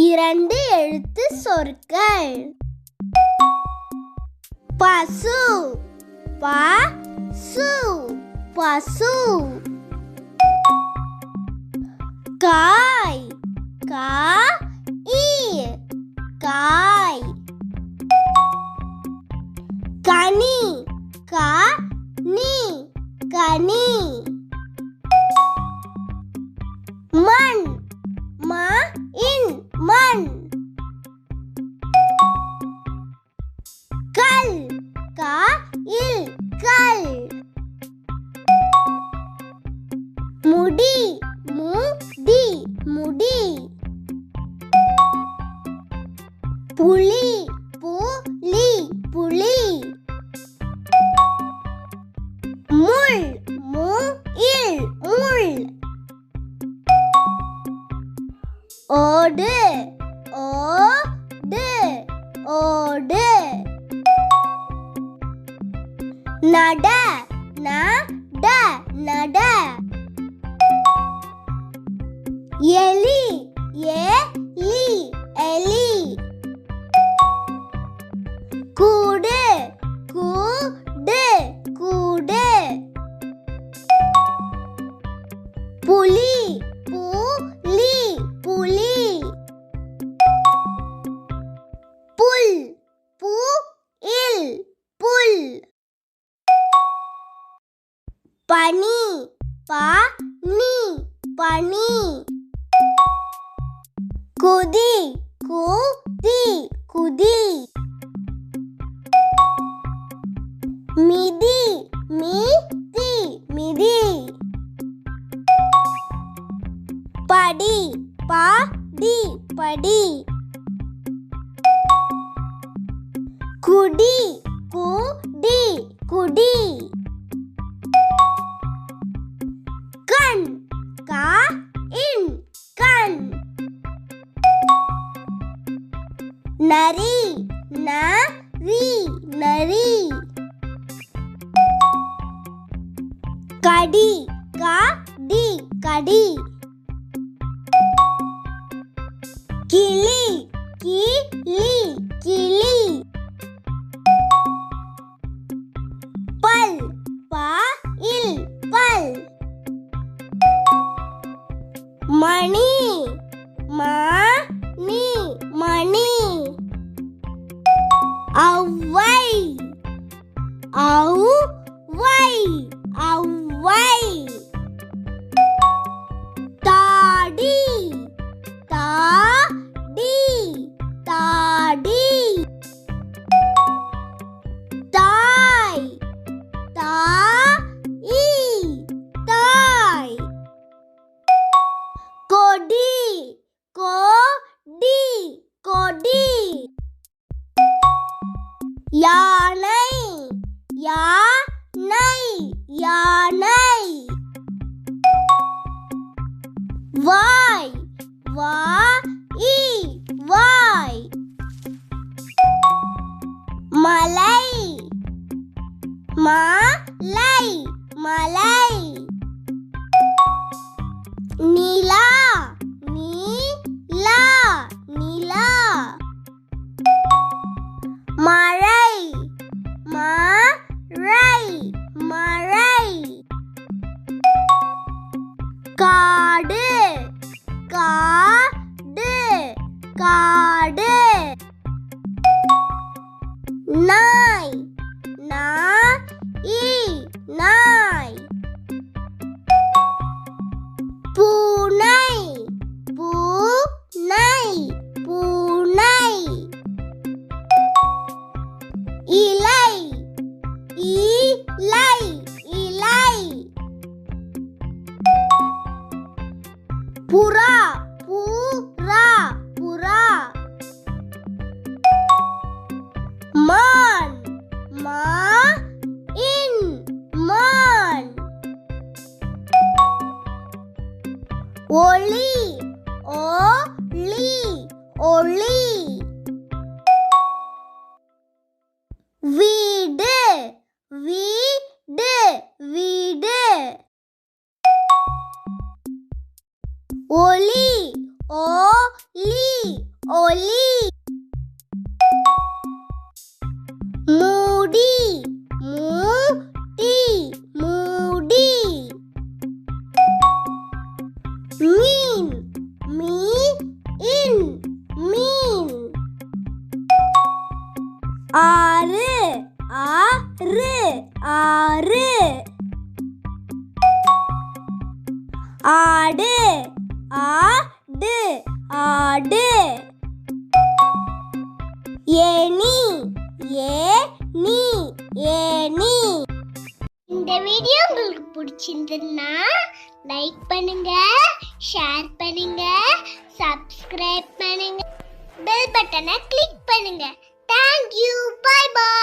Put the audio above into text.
இரண்டு எழுத்து சொற்கள். பசு பசு பசு. காய் காய் காய். கனி கனி கனி. மண் மண். கல் கல். முடி முடி. புலி புலி. முள் முள். ஓடு ஓடு. நட நட. எலி எலி. கூடு கூடு. புலி புலி. புல் புல். பனி பனி. குதி குதி. மிதி மிதி. படி படி. குடி குடி. கண் கண். நரி நரி. கடி கடி. கிளி கிளி. பல் பல். மணி மணி. ஔவை ஔவை. தாடி தாடி. தாய் தாய். கொடி கொடி. யானை யானை. வாய் வாய். மலை மலை. நிலா நிலா. மழை மழை. காடு காடு. நாய் நாய். பூனை பூனை. இலை இலை. புறா புறா. மான் மான். ஒளி ஒளி. வீடு வீடு. ஒலி ஒளி. மூடி. மூடி. மூடி. மீன். மீன். மீன். ஆறு. ஆறு. ஆறு. ஆடு. ஆடு. ஆடு. ஏணி. ஏணி. ஏணி. இந்த வீடியோ உங்களுக்கு பிடிச்சிருந்ததுன்னா லைக் பண்ணுங்க, ஷேர் பண்ணுங்க, சப்ஸ்கிரைப் பண்ணுங்க, பெல் பட்டனை கிளிக் பண்ணுங்க. Thank you. Bye bye.